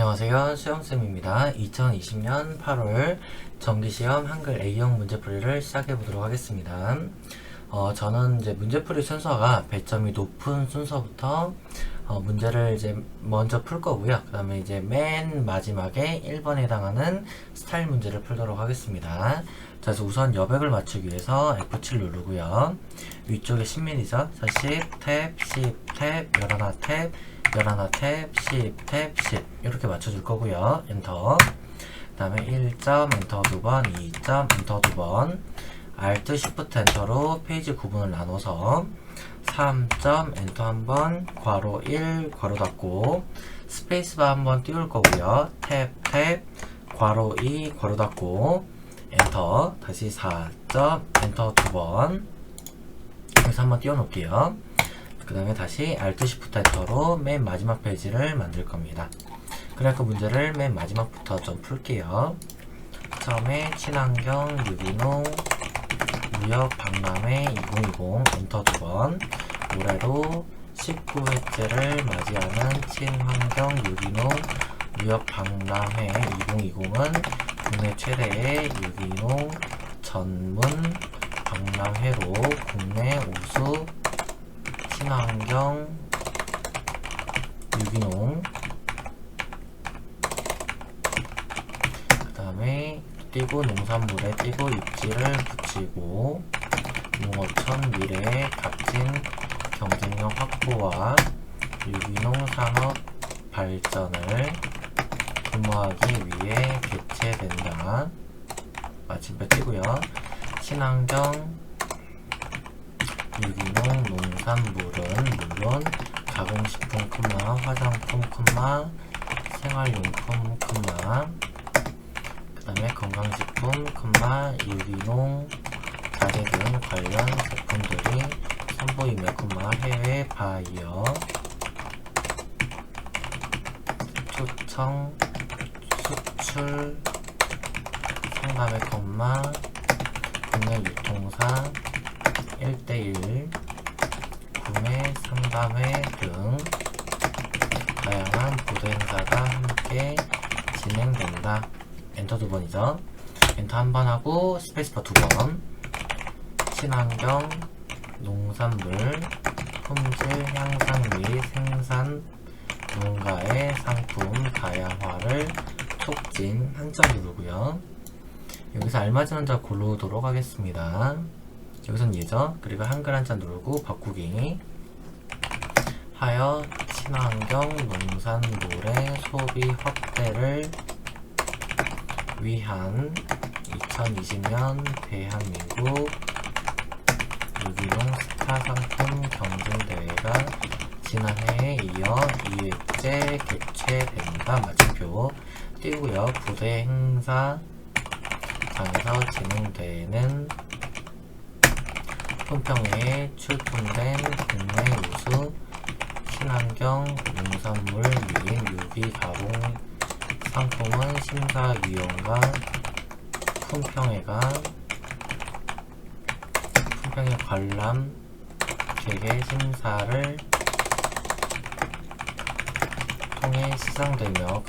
안녕하세요. 수영쌤입니다. 2020년 8월 정기시험 한글 A형 문제풀이를 시작해 보도록 하겠습니다. 저는 이제 문제풀이 순서가 배점이 높은 순서부터 문제를 이제 먼저 풀 거고요. 그 다음에 이제 맨 마지막에 1번에 해당하는 스타일 문제를 풀도록 하겠습니다. 자, 그래서 우선 여백을 맞추기 위해서 F7 누르고요. 위쪽에 10mm죠. 자, 10 탭, 10 탭, 11 탭, 11 탭, 10 탭, 10 이렇게 맞춰줄 거고요. 엔터. 그 다음에 1점 엔터 2번, 2점 엔터 2번, Alt Shift 엔터로 페이지 구분을 나눠서 3점 엔터 1번, 괄호 1, 괄호 닫고 스페이스바 한번 띄울 거고요. 탭, 탭, 괄호 2, 괄호 닫고 엔터, 다시 4점 엔터 2번 여기서 한번 띄워 놓을게요. 그 다음에 다시 Alt Shift 엔터로 맨 마지막 페이지를 만들 겁니다. 그래서 문제를 맨 마지막부터 좀 풀게요. 처음에 친환경 유기농 무역 박람회 2020 엔터 2번, 올해로 19회째를 맞이하는 친환경 유기농 무역 박람회 2020은 국내 최대의 유기농 전문 박람회로 국내 우수 친환경 유기농, 그 다음에 띄고 농산물에 띄고 입지를 붙이고 농어촌 미래의 값진 경쟁력 확보와 유기농 산업 발전을 도모하기 위해 개최된다. 마침표 띄고요. 친환경 유기농 농산물은 물론 가공식품, 화장품, 생활용품, 그 다음에 건강식품, 유기농 자재 등 관련 제품들이 선보이며, 해외 바이어 초청 수출 상담의 국내 유통사 1:1 구매 상담회 등 다양한 보도 행사가 함께 진행된다. 엔터 2번이죠. 엔터 한 번 하고 스페이스바 2번. 친환경 농산물 품질 향상 및 생산 농가의 상품 다양화를 촉진 한 점 누르고요. 여기서 알맞은 한자 고르도록 하겠습니다. 여기선 예죠. 그리고 한글 한자 누르고 바꾸기 하여 친환경 농산물의 소비 확대를 위한 2020년 대한민국 유기농 스타 상품 경쟁대회가 지난해에 이어 2회째 개최된다. 마침표 띄우고요. 부대 행사장에서 진행되는 품평회에 출품된 국내 우수 친환경 농산물 및 유기 가공 상품은 심사위원과 품평회 관람 재개 심사를 통해 시상되며,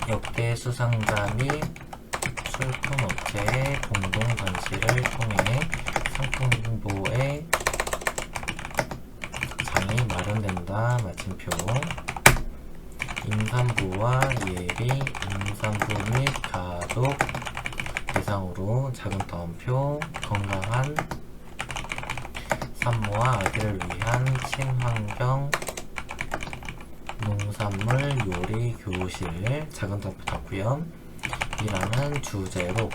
역대 수상자 및 출품업체의 공동 전시를 통해 상품 홍보에 장이 마련된다. 마침표. 임산부와 예비 임산부 및 가족 대상으로 작은 따옴표 건강한 산모와 아기를 위한 친환경 농산물 요리 교실 작은 따옴표 닫고요. 이라는 주제로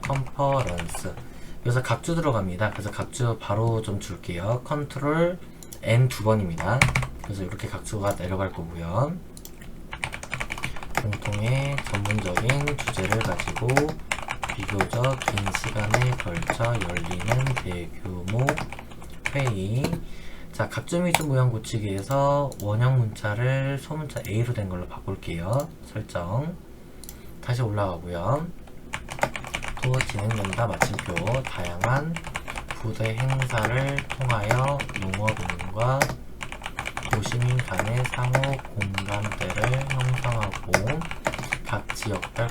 컨퍼런스, 여기서 각주 들어갑니다. 그래서 각주 바로 좀 줄게요. 컨트롤 N 2번입니다. 그래서 이렇게 각주가 내려갈 거고요. 공통의 전문적인 주제를 가지고 비교적 긴 시간에 걸쳐 열리는 대규모 회의. 자, 각주 미주 모양 고치기 위해서 원형 문자를 소문자 A로 된 걸로 바꿀게요. 설정. 다시 올라가고요. 또 진행된다. 마침표. 다양한 부대 행사를 통하여 농업인과 도시민 간의 상호 공감대를 형성하고 각 지역별,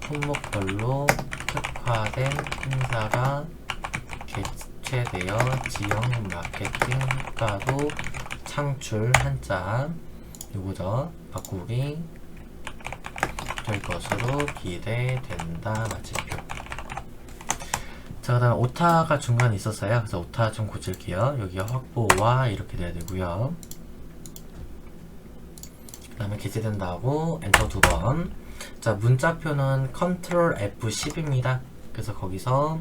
품목별로 특화된 행사가 개최되어 지역 마케팅 효과도 창출 한자 요거죠. 바꾸기 될 것으로 기대된다. 마침표. 자, 그 다음에 오타가 중간에 있었어요. 그래서 오타 좀 고칠게요. 여기 확보와 이렇게 돼야 되고요. 그 다음에 개최된다 하고 엔터 2번. 자, 문자표는 컨트롤 F10입니다. 그래서 거기서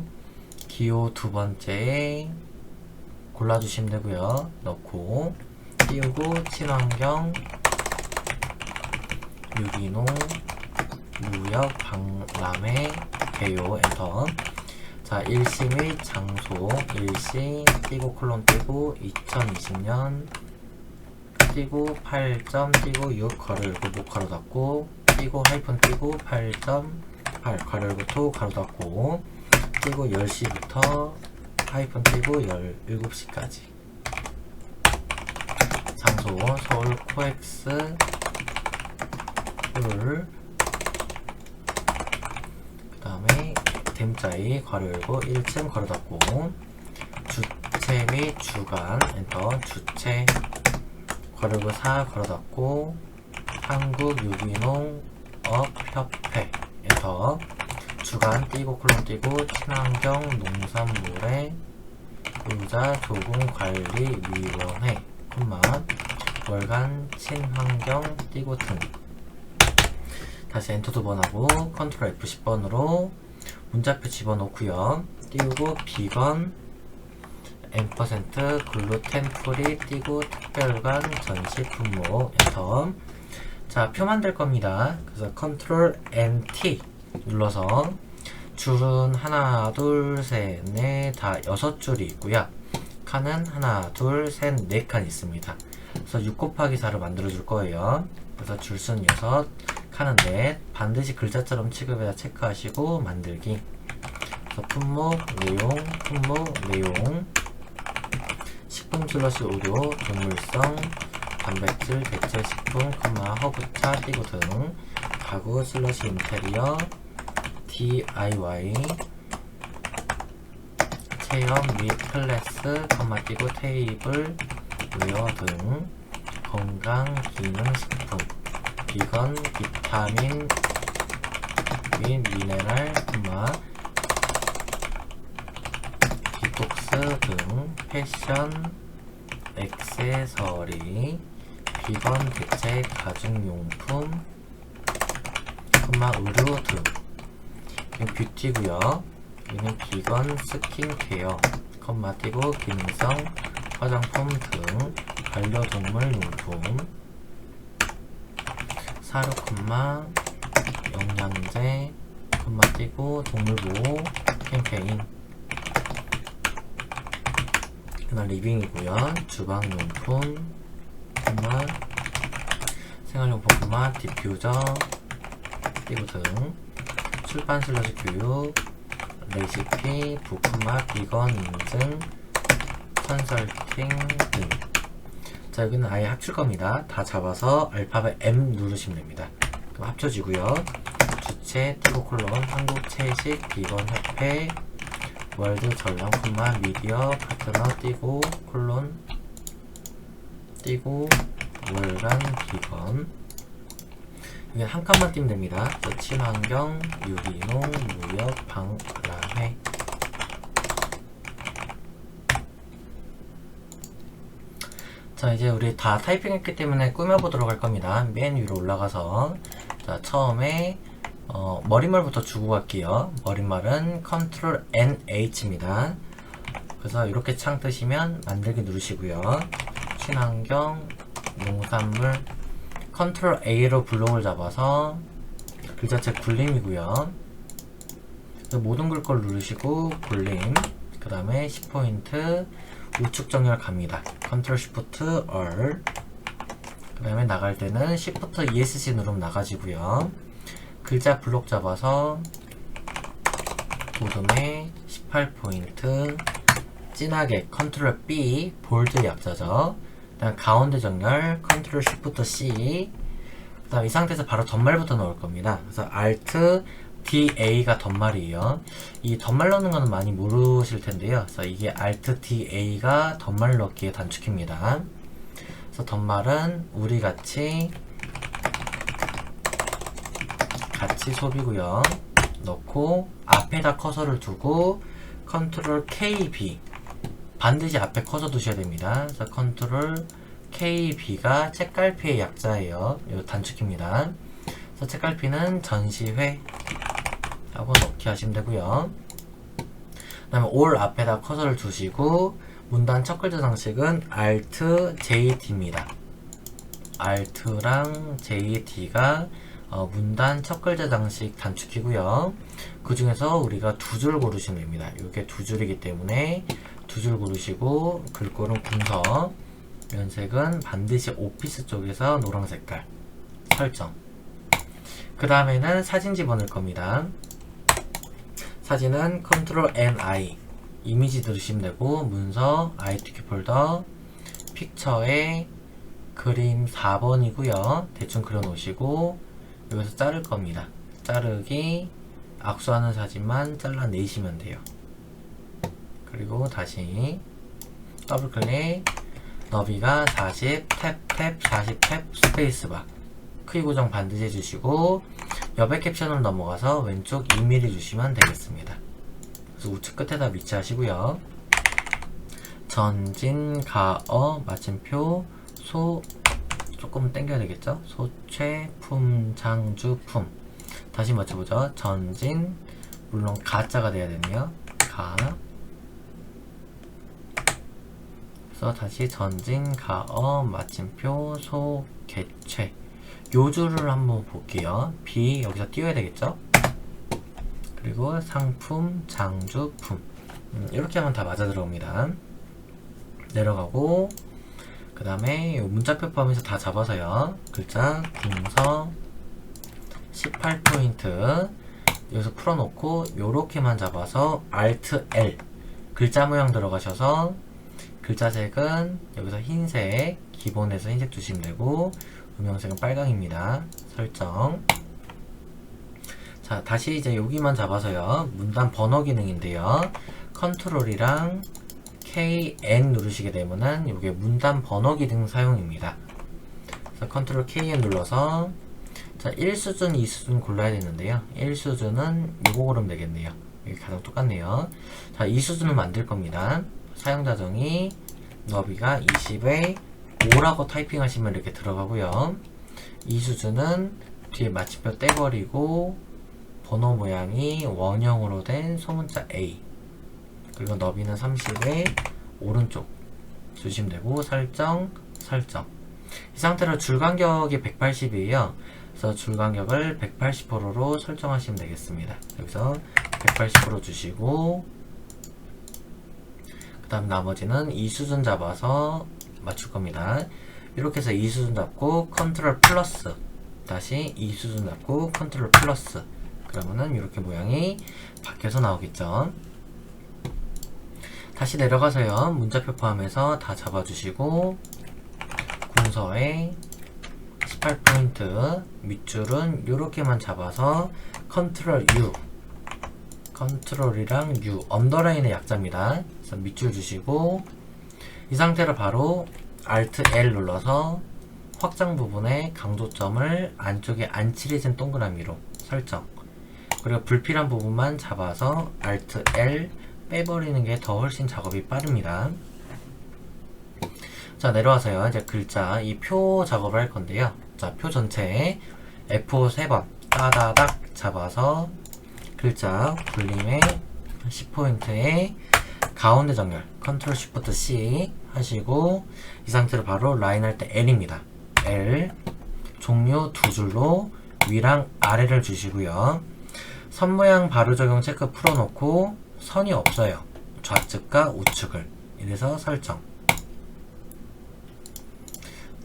기호 2번째에 골라주시면 되고요. 넣고 띄우고 친환경 유기농 무역 박람회 개요 엔터. 자, 일시 및 장소 일시 띄고 콜론 띄고 2020년 띄고 8점 띄고 6 가로 열고 목 가로 닫고 띄고 하이픈 띄고 8.8 가로 열고 토 가로 닫고 띄고 10시부터 하이픈 띄고 17시까지. 장소 서울 코엑스 홀. 그 다음에 댐자이 괄호 열고 1층 괄호 닫고 주체 및 주간 엔터 주체 괄호 열고 4 괄호 닫고 한국유기농업협회 엔터 주간 띄고 콜론 띄고 친환경 농산물의 의자 조공관리위원회 월간 친환경 띄고 등. 다시 엔터 2번 하고 컨트롤 F10번으로 문자표 집어넣고요. 띄우고 비건 &% 글루텐 프리 띄고 특별관 전시 품목 엔터. 자, 표 만들 겁니다. 그래서 컨트롤 NT 눌러서 줄은 하나 둘 셋 넷 다 6줄이 있고요. 칸은 하나 둘 셋 4칸 있습니다. 그래서 6 곱하기 4를 만들어 줄 거예요. 그래서 줄수는 6, 칸은 4. 반드시 글자처럼 취급해야 체크하시고 만들기. 그래서 품목 내용 식품 슬러시 의료 동물성 단백질 대체 식품 허브차 띄고 등 가구 슬러시 인테리어 DIY 체험 및 클래스 띄고 테이블 웨어 등 건강기능식품 비건 비타민 및 미네랄 디톡스 등 패션 액세서리 비건 대체 가죽용품 의류 등. 이건 뷰티고요. 여기는 비건 스킨케어 띄고 기능성 화장품 등 반려동물 용품 사료 영양제 띄고 동물보호 캠페인. 그날 리빙이고요. 주방용품 생활용품 디퓨저 띄고 등 출판 슬러시 교육 레시피 비건 인증 컨설팅 등. 자, 여기는 아예 합칠 겁니다. 다 잡아서 알파벳 M 누르시면 됩니다. 그럼 합쳐지고요. 주체 띄고 콜론 한국채식 비건협회 월드 전령 미디어 파트너 띄고 콜론 띄고 월간 비건. 이게 한 칸만 띄면 됩니다. 친환경 유기농 무역 박람회. 자, 이제 우리 다 타이핑했기 때문에 꾸며보도록 할 겁니다. 맨 위로 올라가서 자, 처음에 머릿말부터 주고 갈게요. 머릿말은 컨트롤 NH입니다. 그래서 이렇게 창 뜨시면 만들기 누르시고요. 친환경 농산물 컨트롤 A로 블록을 잡아서 글자체 굴림이고요. 모든 글 걸 누르시고 굴림. 그 다음에 10포인트 우측 정렬 갑니다. 컨트롤 시프트 R. 그 다음에 나갈 때는 시프트 ESC 누르면 나가지고요. 글자 블록 잡아서 도둠에 18포인트 진하게 컨트롤 B 볼드 얍자죠. 그다음 가운데 정렬 컨트롤 쉬프트 C. 그다음 이 상태에서 바로 덧말부터 넣을 겁니다. 그래서 Alt DA가 덧말이에요. 이 덧말 넣는 거는 많이 모르실 텐데요. 그래서 이게 Alt DA가 덧말 넣기의 단축키입니다. 그래서 덧말은 우리 같이 소비구역 넣고 앞에다 커서를 두고 컨트롤 KB 반드시 앞에 커서 두셔야 됩니다. 그래서 컨트롤 KB가 책갈피의 약자예요. 이 단축키입니다. 그래서 책갈피는 전시회 하고 넣기 하시면 되고요. 그 다음에 all 앞에다 커서를 두시고 문단 첫 글자 장식은 Alt JD입니다. Alt랑 JD가 문단 첫 글자 장식 단축키고요. 그 중에서 우리가 두 줄 고르시면 됩니다. 이게 두 줄이기 때문에 두 줄 고르시고 글꼴은 군서, 면색은 반드시 오피스 쪽에서 노란 색깔 설정. 그 다음에는 사진 집어넣을 겁니다. 사진은 컨트롤 NI 이미지 들으시면 되고 문서 ITQ 폴더 픽처에 그림 4번이고요. 대충 그려 놓으시고 여기서 자를 겁니다. 자르기 악수하는 사진만 잘라내시면 돼요. 그리고 다시 더블 클릭 너비가 40 탭 40 탭 스페이스바 크기 고정 반드시 해주시고 여백 캡션으로 넘어가서 왼쪽 2mm 주시면 되겠습니다. 그래서 우측 끝에다 위치하시고요. 전진 가어 마침표 소 조금 당겨야 되겠죠? 소최 품 장주 품 다시 맞춰보죠. 전진 물론 가자가 돼야 되네요. 가 그래서 다시 전진 가어 마침표 소 개최 요 줄을 한번 볼게요. B 여기서 띄워야 되겠죠? 그리고 상품 장주품 이렇게 하면 다 맞아 들어옵니다. 내려가고 그 다음에 문자표 포함해서 다 잡아서요. 글자 궁서 18포인트 여기서 풀어놓고 요렇게만 잡아서 Alt L 글자 모양 들어가셔서 글자 색은 여기서 흰색 기본에서 흰색 주시면 되고 음영색은 빨강입니다. 설정. 자 다시 이제 여기만 잡아서요. 문단 번호 기능인데요. 컨트롤이랑 KN 누르시게 되면은 이게 문단 번호 기능 사용입니다. 그래서 컨트롤 KN 눌러서 자 1수준, 2수준 골라야 되는데요. 1수준은 이거 고르면 되겠네요. 이게 가장 똑같네요. 자 2수준을 만들 겁니다. 사용자 정의 너비가 20에 5라고 타이핑 하시면 이렇게 들어가고요. 2수준은 뒤에 마침표 떼버리고 번호 모양이 원형으로 된 소문자 A 그리고 너비는 30에 오른쪽 주시면 되고 설정 이 상태로 줄 간격이 180이에요. 그래서 줄 간격을 180%로 설정하시면 되겠습니다. 여기서 180% 주시고 그 다음 나머지는 2수준 잡아서 맞출 겁니다. 이렇게 해서 2수준 잡고 컨트롤 플러스 다시 2수준 잡고 컨트롤 플러스 그러면은 이렇게 모양이 바뀌어서 나오겠죠. 다시 내려가서요. 문자표 포함해서 다 잡아주시고 궁서에 18포인트 밑줄은 이렇게만 잡아서 컨트롤 U 컨트롤이랑 U 언더라인의 약자입니다. 그래서 밑줄 주시고 이 상태로 바로 Alt L 눌러서 확장 부분에 강조점을 안쪽에 안 칠해진 동그라미로 설정 그리고 불필요한 부분만 잡아서 Alt L 빼버리는 게 더 훨씬 작업이 빠릅니다. 자 내려와서요. 이제 글자 이 표 작업을 할 건데요. 자 표 전체에 F5 3번 따다닥 잡아서 글자 굴림에 10포인트에 가운데 정렬 컨트롤 쉬프트 C 하시고 이 상태로 바로 라인 할 때 L입니다. L 종류 두 줄로 위랑 아래를 주시고요. 선 모양 바로 적용 체크 풀어놓고 선이 없어요. 좌측과 우측을 이래서 설정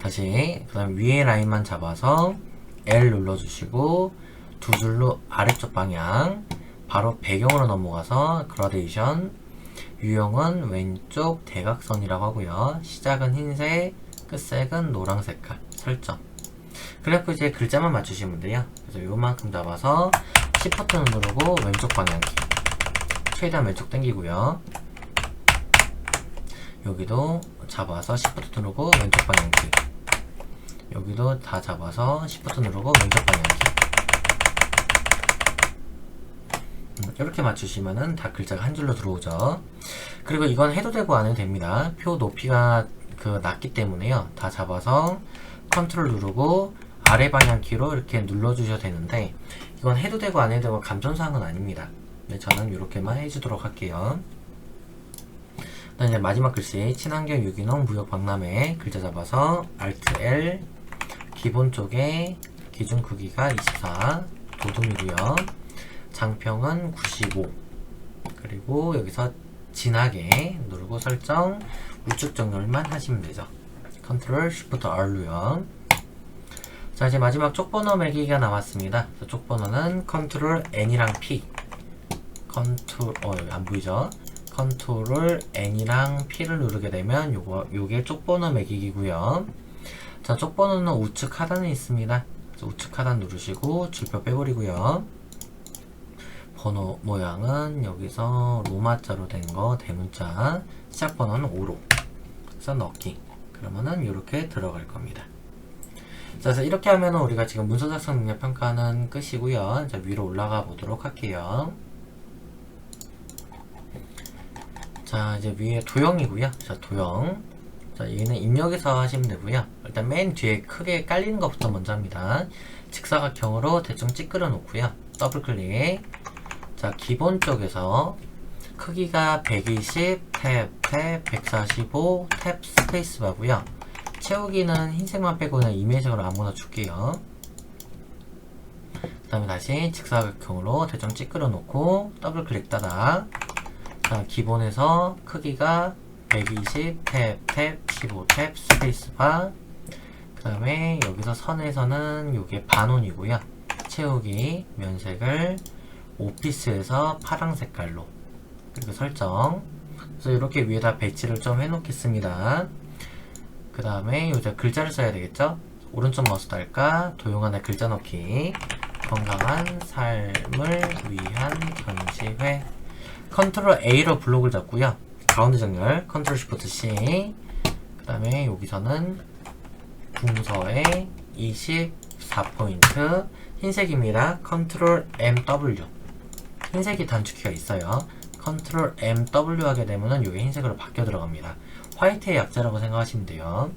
다시 그 다음 위에 라인만 잡아서 L 눌러주시고 두 줄로 아래쪽 방향 바로 배경으로 넘어가서 그라데이션 유형은 왼쪽 대각선이라고 하고요. 시작은 흰색 끝색은 노랑 색깔 설정. 그래갖고 이제 글자만 맞추시면 돼요. 그래서 요만큼 잡아서 Shift 누르고 왼쪽 방향키 최대한 왼쪽 당기고요. 여기도 잡아서 Shift 누르고 왼쪽 방향키, 여기도 다 잡아서 Shift 누르고 왼쪽 방향키. 이렇게 맞추시면은 다 글자가 한 줄로 들어오죠. 그리고 이건 해도 되고 안 해도 됩니다. 표 높이가 낮기 때문에요. 다 잡아서 컨트롤 누르고 아래 방향키로 이렇게 눌러주셔도 되는데, 이건 해도 되고 안 해도 되고 감점사항은 아닙니다. 네, 저는 이렇게만 해주도록 할게요. 이제 마지막 글씨 친환경 유기농 무역 박람회 글자 잡아서 Alt L, 기본 쪽에 기준 크기가 24 도둠이고요. 장평은 95. 그리고 여기서 진하게 누르고 설정 우측 정렬만 하시면 되죠. Ctrl Shift R로요. 자, 이제 마지막 쪽번호 매기가 남았습니다. 쪽번호는 Ctrl N이랑 P, 여기 안 보이죠? Ctrl N이랑 P를 누르게 되면 요게 쪽번호 매기기고요. 자, 쪽번호는 우측 하단에 있습니다. 그래서 우측 하단 누르시고 줄표 빼버리고요. 번호 모양은 여기서 로마자로 된 거 대문자, 시작 번호는 5로 그래서 넣기. 그러면은 이렇게 들어갈 겁니다. 자, 그래서 이렇게 하면 우리가 지금 문서 작성 능력 평가는 끝이고요. 자, 위로 올라가 보도록 할게요. 자, 이제 위에 도형이고요. 자, 도형. 자, 얘는 입력해서 하시면 되고요. 일단 맨 뒤에 크게 깔리는 것부터 먼저 합니다. 직사각형으로 대충 찌그러 놓고요. 더블 클릭. 자, 기본 쪽에서 크기가 120, 탭, 145, 탭 스페이스바고요. 채우기는 흰색만 빼고 그냥 이메일색으로 아무나 줄게요. 그 다음에 다시 직사각형으로 대충 찌그러 놓고 더블 클릭 따다. 자, 기본에서 크기가 120, 탭, 15, 탭 스페이스바. 그 다음에 여기서 선에서는 요게 반원이고요. 채우기 면색을 오피스에서 파랑 색깔로, 그리고 설정. 그래서 이렇게 위에다 배치를 좀 해놓겠습니다. 그 다음에 이제 글자를 써야 되겠죠? 오른쪽 마우스 달까 도형 안에 글자 넣기. 건강한 삶을 위한 전시회. 컨트롤 A로 블록을 잡고요. 가운데 정렬 컨트롤 Shift C. 그 다음에 여기서는 궁서에 24포인트 흰색입니다. 컨트롤 MW. 흰색이 단축키가 있어요. 컨트롤 MW 하게 되면은 이게 흰색으로 바뀌어 들어갑니다. 화이트의 약자라고 생각하시면 돼요.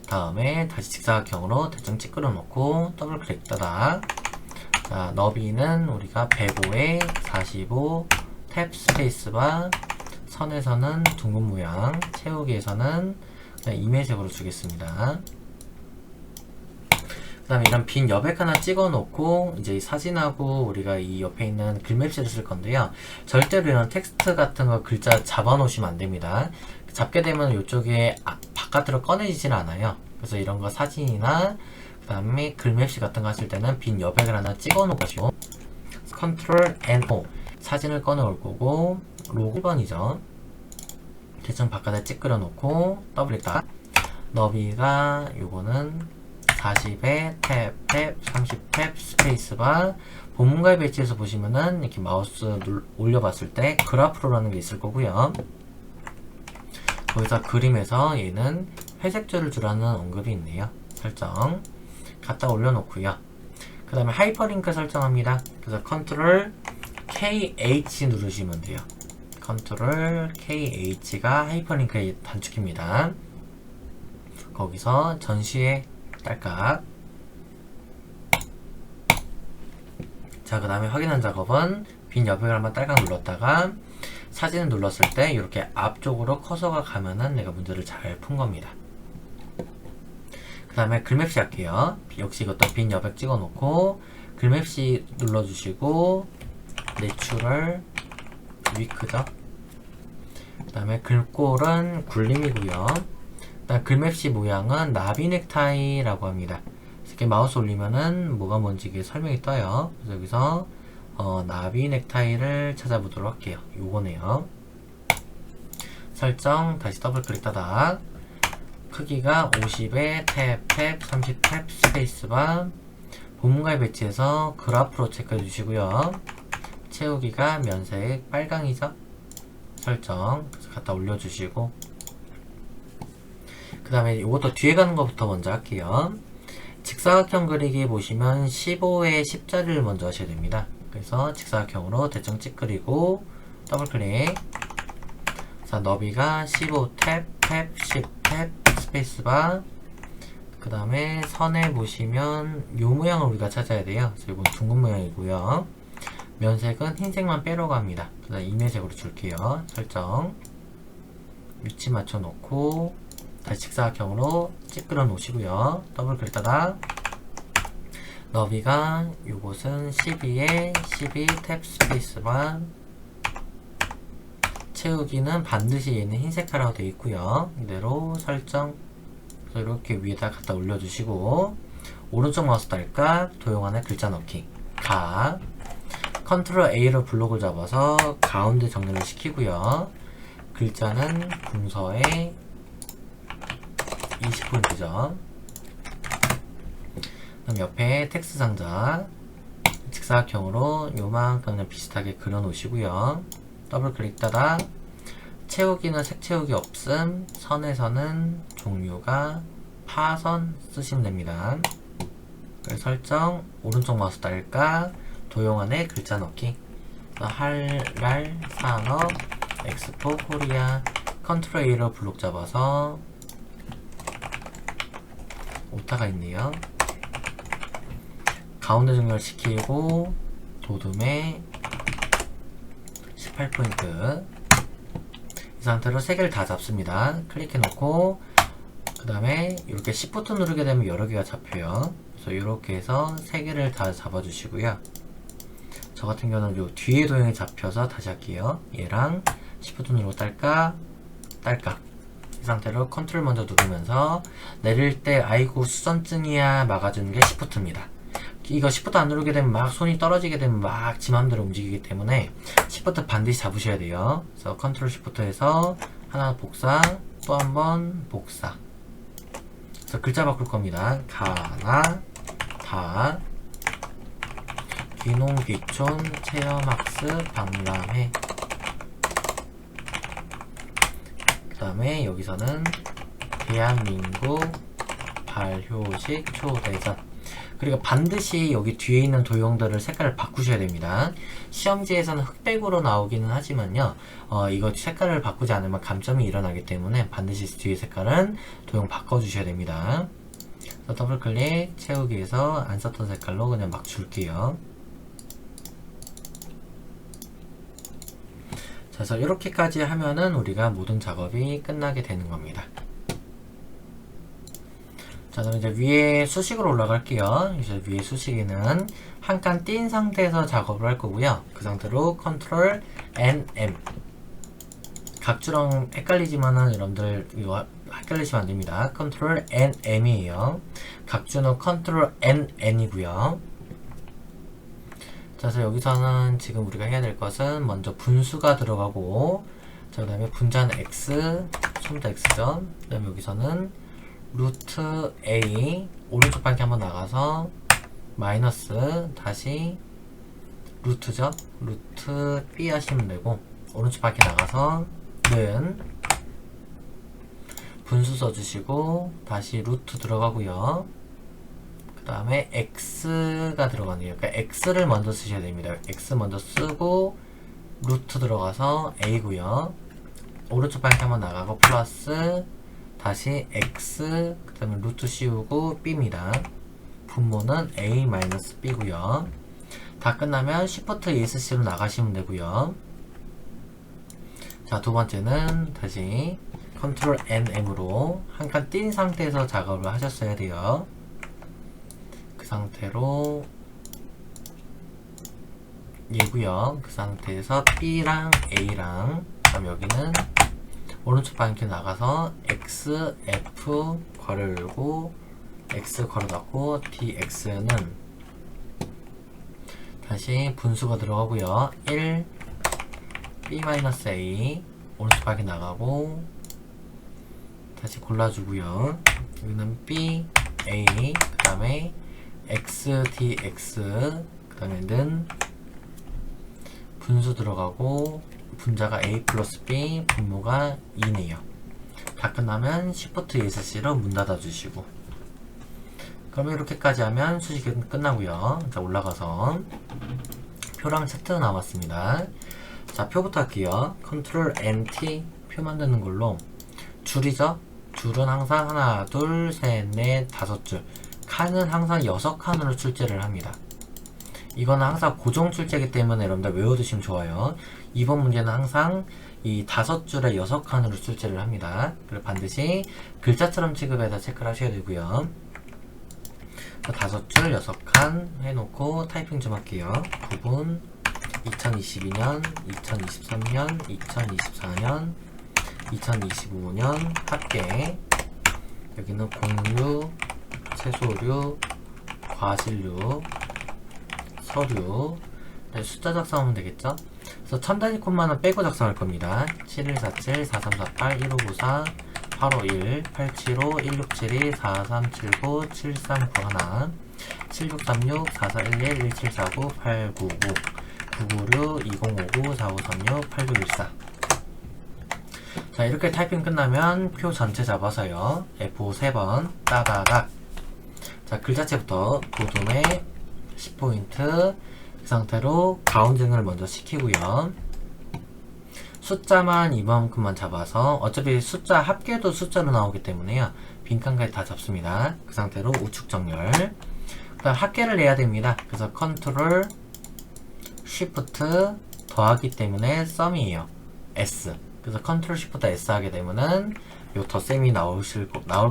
다음에 다시 직사각형으로 대충 찌그러 놓고 더블 클릭 따다. 자, 너비는 우리가 105에 45, 탭 스페이스바. 선에서는 둥근 모양, 채우기에서는 이메일색으로 주겠습니다. 그 다음에 이런 빈 여백 하나 찍어 놓고 이제 이 사진하고 우리가 이 옆에 있는 글맵시를 쓸 건데요. 절대로 이런 텍스트 같은 거 글자 잡아 놓으시면 안 됩니다. 잡게 되면 이쪽에 바깥으로 꺼내지질 않아요. 그래서 이런 거 사진이나 그 다음에 글맵시 같은 거 하실 때는 빈 여백을 하나 찍어 놓으시고 컨트롤 N5 사진을 꺼내 올 거고, 로고 1번이죠. 대충 바깥에 찌그러 놓고 더블 클릭. 너비가 요거는 40에 탭, 30탭 스페이스바. 본문가의 배치에서 보시면은 이렇게 마우스 올려봤을 때 그래프로라는 게 있을 거고요. 거기서 그림에서 얘는 회색 줄을 주라는 언급이 있네요. 설정 갖다 올려놓고요. 그 다음에 하이퍼링크 설정합니다. 그래서 컨트롤 KH 누르시면 돼요. 컨트롤 KH가 하이퍼링크의 단축키입니다. 거기서 전시회 딸깍. 자, 그 다음에 확인한 작업은 빈 여백을 한번 딸깍 눌렀다가 사진을 눌렀을 때 이렇게 앞쪽으로 커서가 가면은 내가 문제를 잘 푼 겁니다. 그 다음에 글맵시 할게요. 역시 이것도 빈 여백 찍어 놓고 글맵시 눌러주시고 내추럴 위크죠. 그 다음에 글꼴은 굴림이고요. 일단 글맵시 모양은 나비 넥타이라고 합니다. 이렇게 마우스 올리면은 뭐가 뭔지 이게 설명이 떠요. 그래서 여기서 나비 넥타이를 찾아보도록 할게요. 요거네요. 설정 다시 더블 클릭 따다. 크기가 50에 탭 30탭 스페이스바. 본문가에 배치해서 그래프로 체크해 주시고요. 채우기가 면색 빨강이죠? 설정. 그래서 갖다 올려주시고, 그 다음에 이것도 뒤에 가는 것부터 먼저 할게요. 직사각형 그리기 보시면 15에 10자리를 먼저 하셔야 됩니다. 그래서 직사각형으로 대충 찍 그리고 더블 클릭. 자, 너비가 15탭 10탭 스페이스바. 그 다음에 선에 보시면 요 모양을 우리가 찾아야 돼요. 그래서 이건 둥근 모양이고요. 면색은 흰색만 빼러 갑니다. 그 다음 임의색으로 줄게요. 설정. 위치 맞춰 놓고 다시 직사각형으로 찌끄러 놓으시고요. 더블 클릭하다 너비가 요것은 12에 12탭 스페이스바. 채우기는 반드시 얘는 흰색깔로 되어 있고요. 이대로 설정. 그래서 이렇게 위에다 갖다 올려주시고, 오른쪽 마우스 딸깍 도형 안에 글자 넣기 가. 컨트롤 A로 블록을 잡아서 가운데 정렬을 시키고요. 글자는 궁서에 20포인트죠. 그럼 옆에 텍스트 상자 직사각형으로 요만큼 그냥 비슷하게 그려 놓으시고요. 더블 클릭 따다 채우기는 색 채우기 없음. 선에서는 종류가 파선 쓰시면 됩니다. 설정. 오른쪽 마우스 딸깍 도형 안에 글자 넣기. 할랄 산업 엑스포 코리아. 컨트롤 A로 블록 잡아서 오타가 있네요. 가운데 정렬 시키고 도둠에 18포인트. 이 상태로 3개를 다 잡습니다. 클릭해 놓고 그 다음에 이렇게 Shift 누르게 되면 여러 개가 잡혀요. 그래서 이렇게 해서 3개를 다 잡아 주시고요. 저 같은 경우는 요 뒤에 도형이 잡혀서 다시 할게요. 얘랑 Shift 누르고 딸깍 이 상태로 컨트롤 먼저 누르면서 내릴 때 아이고 수선증이야 막아주는 게 Shift입니다. 이거 Shift 안 누르게 되면 막 손이 떨어지게 되면 막 지 맘대로 움직이기 때문에 Shift 반드시 잡으셔야 돼요. 그래서 컨트롤 Shift 해서 하나 복사, 또 한 번 복사. 그래서 글자 바꿀 겁니다. 가나 다 귀농귀촌 체험학습 박람회. 그 다음에 여기서는 대한민국 발효식 초대전. 그리고 반드시 여기 뒤에 있는 도형들을 색깔을 바꾸셔야 됩니다. 시험지에서는 흑백으로 나오기는 하지만요, 이거 색깔을 바꾸지 않으면 감점이 일어나기 때문에 반드시 뒤에 색깔은 도형 바꿔주셔야 됩니다. 그래서 더블 클릭 채우기에서 안 썼던 색깔로 그냥 막 줄게요. 자, 그래서 이렇게까지 하면은 우리가 모든 작업이 끝나게 되는 겁니다. 자, 그럼 이제 위에 수식으로 올라갈게요. 이제 위에 수식에는 한 칸 띈 상태에서 작업을 할 거고요. 그 상태로 컨트롤 NM. 각주랑 헷갈리지만은 여러분들 이거 헷갈리시면 안 됩니다. 컨트롤 NM이에요. 각주는 컨트롤 NN이고요. 자, 그래서 여기서는 지금 우리가 해야 될 것은 먼저 분수가 들어가고, 자, 그 다음에 분자는 X, 처음부터 X죠. 그 다음에 여기서는 루트 A, 오른쪽 방향 한번 나가서 마이너스, 다시 루트죠. 루트 B 하시면 되고, 오른쪽 방향 나가서 는 분수 써주시고, 다시 루트 들어가고요. 그 다음에 X가 들어가네요. 그러니까 X를 먼저 쓰셔야 됩니다. X 먼저 쓰고 루트 들어가서 A고요. 오른쪽 방향 한번 나가고 플러스 다시 X, 그 다음에 루트 씌우고 B입니다. 분모는 A-B고요. 다 끝나면 Shift ESC로 나가시면 되고요. 자, 두 번째는 다시 컨트롤 NM으로 한 칸 띈 상태에서 작업을 하셨어야 돼요. 그 상태로 얘고요. 그 상태에서 B랑 A랑, 그 다음 여기는 오른쪽 방향 나가서 X, F 괄호 열고 X 괄호 닫고 DX는 다시 분수가 들어가고요. 1 B-A 오른쪽 방향 나가고 다시 골라주고요. 여기는 B, A, 그 다음에 X, D, X, 그 다음에는 분수 들어가고 분자가 A 플러스 B, 분모가 2네요. 다 끝나면 Shift ESC로 문 닫아주시고, 그러면 이렇게까지 하면 수식은 끝나고요. 자, 올라가서 표랑 차트 남았습니다. 자, 표부터 할게요. 컨트롤 NT 표 만드는 걸로 줄이죠? 줄은 항상 하나, 둘, 셋, 넷, 다섯 줄. 칸은 항상 6칸으로 출제를 합니다. 이거는 항상 고정 출제이기 때문에 여러분들 외워두시면 좋아요. 이번 문제는 항상 이 5줄에 6칸으로 출제를 합니다. 그래서 반드시 글자처럼 취급해서 체크를 하셔야 되고요. 5줄 6칸 해놓고 타이핑 좀 할게요. 부분 2022년, 2023년, 2024년, 2025년 합계. 여기는 공유, 채소류, 과실류, 서류. 네, 숫자 작성하면 되겠죠? 그래서 천 단위 콤마는 빼고 작성할 겁니다. 7147, 4348, 1594, 851, 875, 1672, 4379, 7391, 7636, 4411, 1749, 899, 996, 2059, 4536, 8914. 자, 이렇게 타이핑 끝나면 표 전체 잡아서요. F5 3번 따다닥. 자, 글자체부터 도둠에 10포인트. 그 상태로 가운데를 먼저 시키고요. 숫자만 이만큼만 잡아서, 어차피 숫자 합계도 숫자로 나오기 때문에요. 빈칸까지 다 잡습니다. 그 상태로 우측 정렬. 그 다음 합계를 내야 됩니다. 그래서 컨트롤 쉬프트 더하기 때문에 썸이에요. S. 그래서 컨트롤 쉬프트 S 하게 되면은 요 덧셈이 나올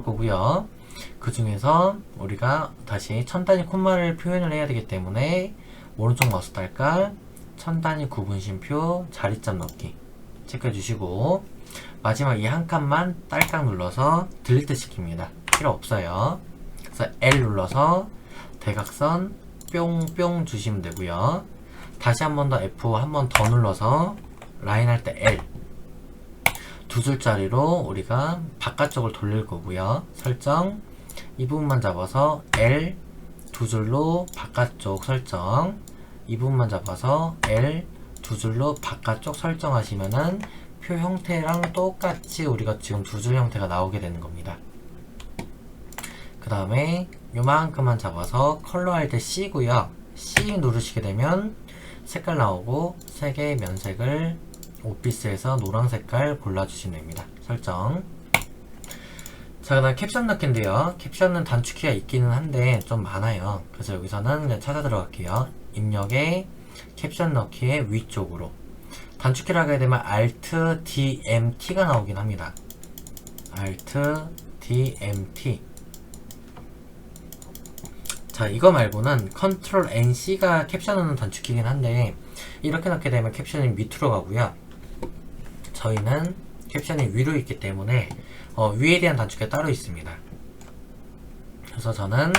거고요. 그 중에서 우리가 다시 천 단위 콤마를 표현을 해야 되기 때문에 오른쪽 마우스 딸까 천 단위 구분심표 자리점 넣기 체크해 주시고, 마지막 이 한 칸만 딸깍 눌러서 딜리트 시킵니다. 필요 없어요. 그래서 L 눌러서 대각선 뿅뿅 주시면 되고요. 다시 한 번 더 F 한 번 더 눌러서 라인 할 때 L 두 줄짜리로 우리가 바깥쪽을 돌릴 거고요. 설정 이 부분만 잡아서 L 두 줄로 바깥쪽 설정, 이 부분만 잡아서 L 두 줄로 바깥쪽 설정하시면은 표 형태랑 똑같이 우리가 지금 두 줄 형태가 나오게 되는 겁니다. 그 다음에 요만큼만 잡아서 컬러 할 때 C고요. C 누르시게 되면 색깔 나오고 3개의 면색을 오피스에서 노란 색깔 골라주시면 됩니다. 설정. 자, 그 다음 캡션 넣기인데요. 캡션은 단축키가 있기는 한데 좀 많아요. 그래서 여기서는 그냥 찾아 들어갈게요. 입력에 캡션 넣기의 위쪽으로 단축키를 하게 되면 Alt DMT가 나오긴 합니다. Alt DMT. 자, 이거 말고는 Ctrl NC가 캡션 넣는 단축키긴 한데 이렇게 넣게 되면 캡션이 밑으로 가고요. 저희는 캡션이 위로 있기 때문에 위에 대한 단축키가 따로 있습니다. 그래서 저는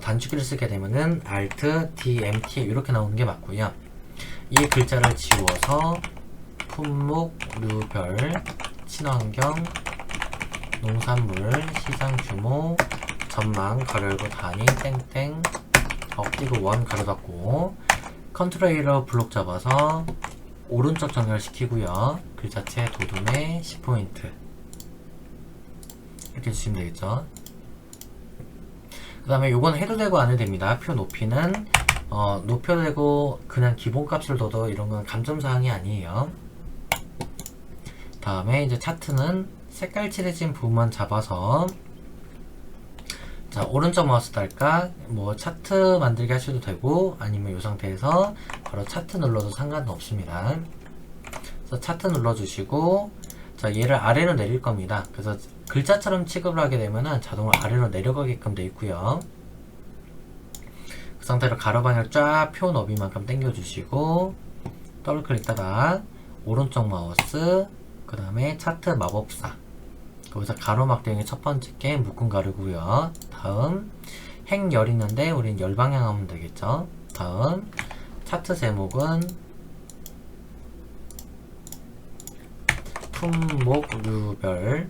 단축키를 쓰게 되면은 Alt DMT 이렇게 나오는 게 맞고요. 이 글자를 지워서 품목, 류별, 친환경, 농산물, 시장 규모, 전망, 가로 열고 단위, 땡땡, 띄고 원, 가로 닫고, 컨트롤 A로 블록 잡아서 오른쪽 정렬시키고요. 글자체 도둠에 10포인트 이렇게 주시면 되겠죠. 그 다음에 요건 해도 되고 안 해도 됩니다. 표 높이는 높여도 되고 그냥 기본값을 둬도 이런 건 감점사항이 아니에요. 다음에 이제 차트는 색깔 칠해진 부분만 잡아서, 자, 오른쪽 마우스 딸까 뭐 차트 만들기 하셔도 되고 아니면 이 상태에서 바로 차트 눌러도 상관은 없습니다. 그래서 차트 눌러주시고, 자, 얘를 아래로 내릴 겁니다. 그래서 글자처럼 취급을 하게 되면은 자동으로 아래로 내려가게끔 되어 있고요. 그 상태로 가로 방향 쫙 표 너비만큼 당겨주시고 더블 클릭하다가 오른쪽 마우스, 그 다음에 차트 마법사, 거기서 가로막 대응의 첫 번째 게 묶음 가르고요. 다음 행열 있는데 우린 열 방향 하면 되겠죠. 다음 차트 제목은 품목 류별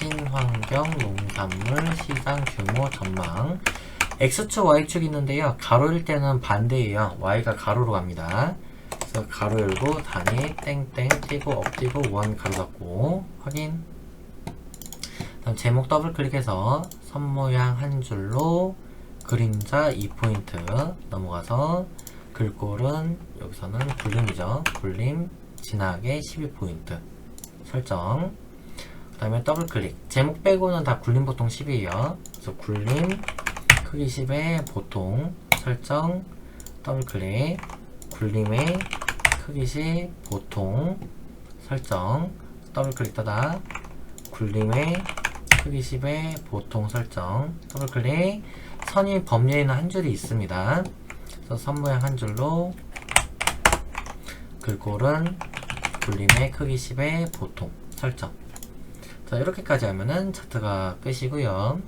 친환경 농산물 시장 규모 전망. X축, Y축 있는데요. 가로일 때는 반대예요. Y가 가로로 갑니다. 그래서 가로 열고 단위 땡땡 띄고 엎띄고 원 가로 닫고 확인. 다음 제목 더블 클릭해서 선 모양 한 줄로 그림자 2포인트 넘어가서 글꼴은 여기서는 굴림이죠. 굴림 진하게 12포인트 설정. 그 다음에 더블 클릭. 제목 빼고는 다 굴림 보통 10이에요. 그래서 굴림 크기 10에 보통 설정. 더블 클릭. 굴림의 크기 10 보통 설정. 더블 클릭 닫아. 굴림의 크기 10에 보통 설정. 더블 클릭. 선이 범위에는 한 줄이 있습니다. 그래서 선 모양 한 줄로 글꼴은 굴림의 크기 10에 보통 설정. 자, 이렇게까지 하면은 차트가 끝이고요.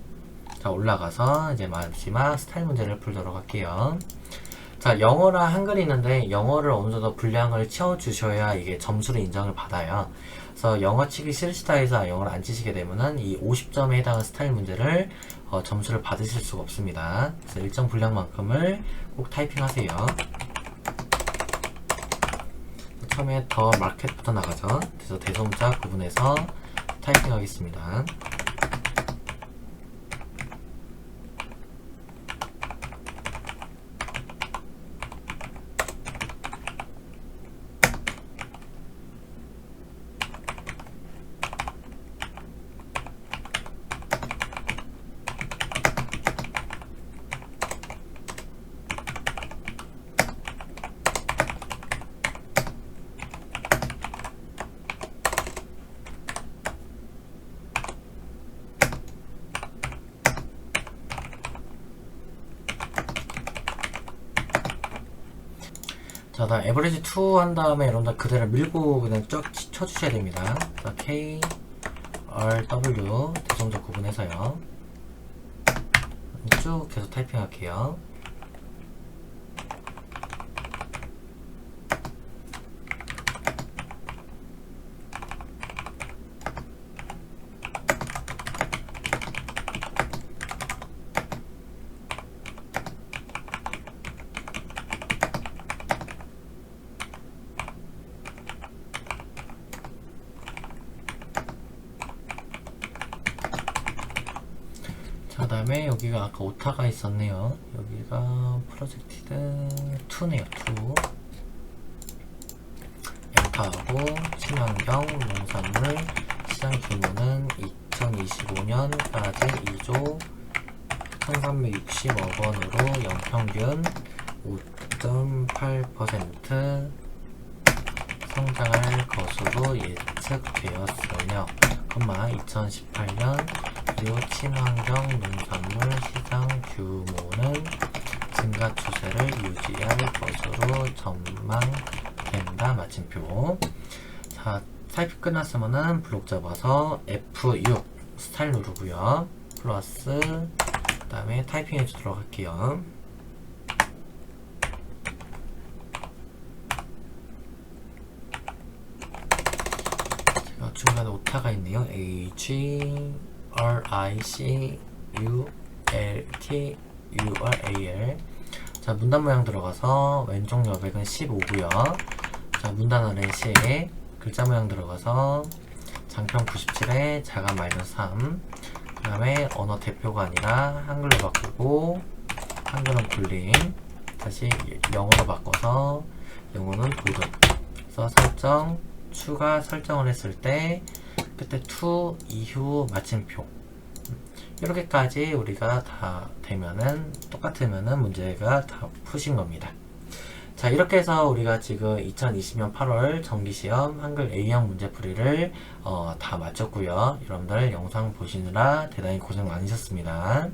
자, 올라가서 이제 마지막 스타일 문제를 풀도록 할게요. 자, 영어랑 한글이 있는데 영어를 어느 정도 분량을 채워주셔야 이게 점수를 인정을 받아요. 그래서 영어 치기 싫으시다 해서 영어를 안 치시게 되면은 이 50점에 해당하는 스타일 문제를 점수를 받으실 수가 없습니다. 그래서 일정 분량만큼을 꼭 타이핑하세요. 처음에 더 마켓부터 나가죠. 그래서 대소문자 구분해서 타이핑하겠습니다. 자, 다음 에버리지 2 한 다음에 여러분들 그대로 밀고 그냥 쭉 쳐주셔야 됩니다. 자, K, R, W 대성적 구분해서요. 쭉 계속 타이핑 할게요. 그 다음에 여기가 아까 오타가 있었네요. 여기가 프로젝티드 2네요. 2 엔터하고 친환경 농산물 시장 규모는 2025년까지 2조 1360억 원으로 연평균 5.8% 성장할 것으로 예측되었으며, 2018년 이후 친환경 농산물 시장 규모는 증가 추세를 유지할 것으로 전망된다. 마침표. 자, 타이핑 끝났으면은 블록 잡아서 F6 스타일 누르고요. 플러스 그 다음에 타이핑 해주도록 할게요. 제가 중간에 오타가 있네요. H R I C U L T U R A L. 자, 문단 모양 들어가서 왼쪽 여백은 15고요. 자, 문단 아래 10. 글자 모양 들어가서 장편 97에 자가 -3. 그 다음에 언어 대표가 아니라 한글로 바꾸고, 한글은 굴림, 다시 영어로 바꿔서 영어는 도전. 그래서 설정, 추가 설정을 했을 때 그때 to 이후 마침표. 이렇게까지 우리가 다 되면은, 똑같으면은 문제가 다 푸신 겁니다. 자, 이렇게 해서 우리가 지금 2020년 8월 정기시험 한글 A형 문제풀이를 다 마쳤고요. 여러분들 영상 보시느라 대단히 고생 많으셨습니다.